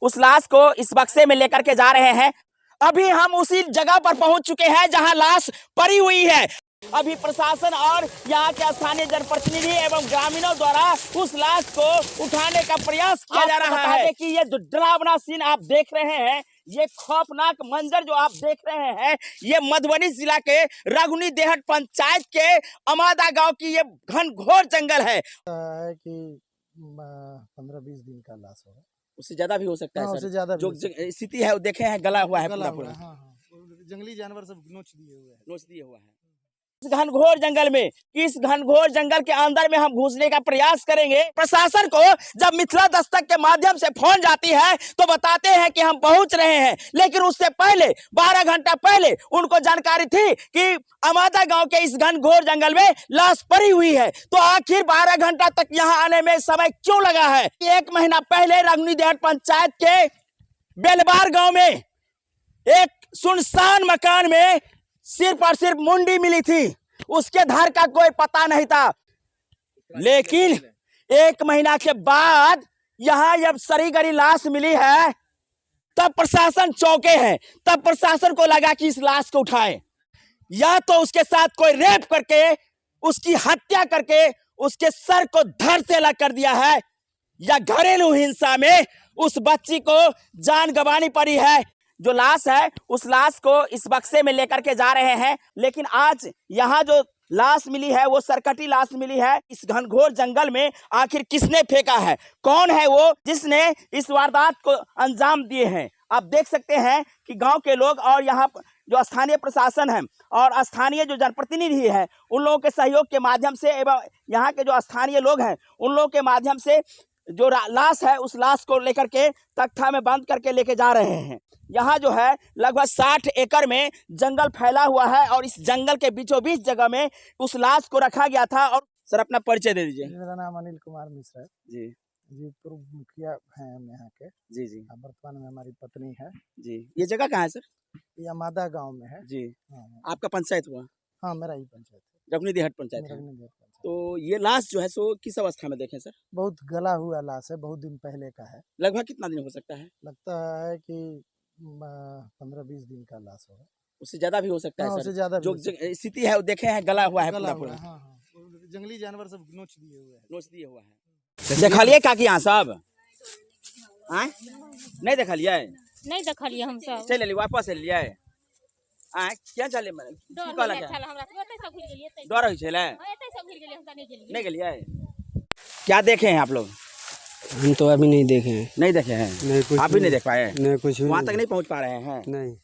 उस लाश को इस बक्से में लेकर के जा रहे हैं। अभी हम उसी जगह पर पहुंच चुके हैं जहां लाश पड़ी हुई है। अभी प्रशासन और यहाँ के स्थानीय जनप्रतिनिधि एवं ग्रामीणों द्वारा उस लाश को उठाने का प्रयास किया जा रहा है कि ये जो डरावना सीन आप देख रहे हैं, ये खौफनाक मंजर जो आप देख रहे हैं, ये मधुबनी जिला के रघुनी देहट पंचायत के अमादा गांव की ये घनघोर जंगल है कि 15-20 दिन का लाश होगा। उससे ज्यादा भी हो सकता है सर। उससे ज्यादा जो स्थिति है वो देखे हैं, गला हुआ है पूरा। जंगली जानवर सब नोच दिए हुआ है। इस घनघोर जंगल में, इस घनघोर जंगल के अंदर में हम घुसने का प्रयास करेंगे। प्रशासन को जब मिथिला दस्तक के माध्यम से फोन जाती है तो बताते हैं कि हम पहुंच रहे हैं, लेकिन उससे पहले 12 घंटा पहले उनको जानकारी थी कि अमादा गांव के इस घनघोर जंगल में लाश पड़ी हुई है। तो आखिर 12 घंटा तक यहां आने में समय क्यों लगा है? 1 महीना पहले रघुनी देहट पंचायत के बेलबार गांव में एक सुनसान मकान में सिर्फ और सिर्फ मुंडी मिली थी, उसके धार का कोई पता नहीं था। लेकिन 1 महीना के बाद यहां जब सरी गरी लाश मिली है, तब प्रशासन चौंके हैं। तब प्रशासन को लगा कि इस लाश को उठाए, या तो उसके साथ कोई रेप करके उसकी हत्या करके उसके सर को धड़ से अलग कर दिया है, या घरेलू हिंसा में उस बच्ची को जान गंवानी पड़ी है। जो लाश है उस लाश को इस बक्से में लेकर के जा रहे हैं, लेकिन आज यहाँ जो लाश मिली है वो सरकटी लाश मिली है। इस घनघोर जंगल में आखिर किसने फेंका है? कौन है वो जिसने इस वारदात को अंजाम दिए हैं? आप देख सकते हैं कि गांव के लोग और यहाँ जो स्थानीय प्रशासन है और स्थानीय जो जनप्रतिनिधि है, उन लोगों के सहयोग के माध्यम से एवं यहाँ के जो स्थानीय लोग हैं उन लोगों के माध्यम से जो लाश है उस लाश को लेकर के तख्ता में बंद करके लेके जा रहे हैं। यहाँ जो है लगभग 60 एकड़ में जंगल फैला हुआ है और इस जंगल के बीचों बीच जगह में उस लाश को रखा गया था। और सर अपना परिचय दे दीजिए। मेरा नाम अनिल कुमार मिश्रा है। जी पूर्व मुखिया हैं हम यहाँ के। जी वर्तमान में हमारी पत्नी है जी। ये जगह कहाँ है सर? ये अमादा गांव में है जी। हाँ। आपका पंचायत हुआ? हाँ, मेरा ही पंचायत है, रघुनी देहट पंचायत है। तो ये लाश जो है सो किस अवस्था में देखें सर? बहुत गला हुआ लाश है, बहुत दिन पहले का है। लगभग कितना दिन हो सकता है? लगता है कि 15-20 दिन का लाश होगा। उससे ज्यादा भी हो सकता है सर। उससे ज्यादा जो स्थिति है वो देखे हैं, गला हुआ है पूरा। जंगली जानवर सब नोच दिए हुआ है। देखलिए काकी यहाँ सब नहीं देखलिए? नहीं देखलिए हम सब। चल लिए वापस लिए क्या चले डर हो छले नहीं गेलिए? क्या देखे हैं आप लोग? हम तो अभी नहीं देखे हैं। नहीं देखे हैं? नहीं कुछ आप भी नहीं देख पाए? नहीं कुछ वहाँ तक नहीं पहुँच पा रहे हैं? नहीं।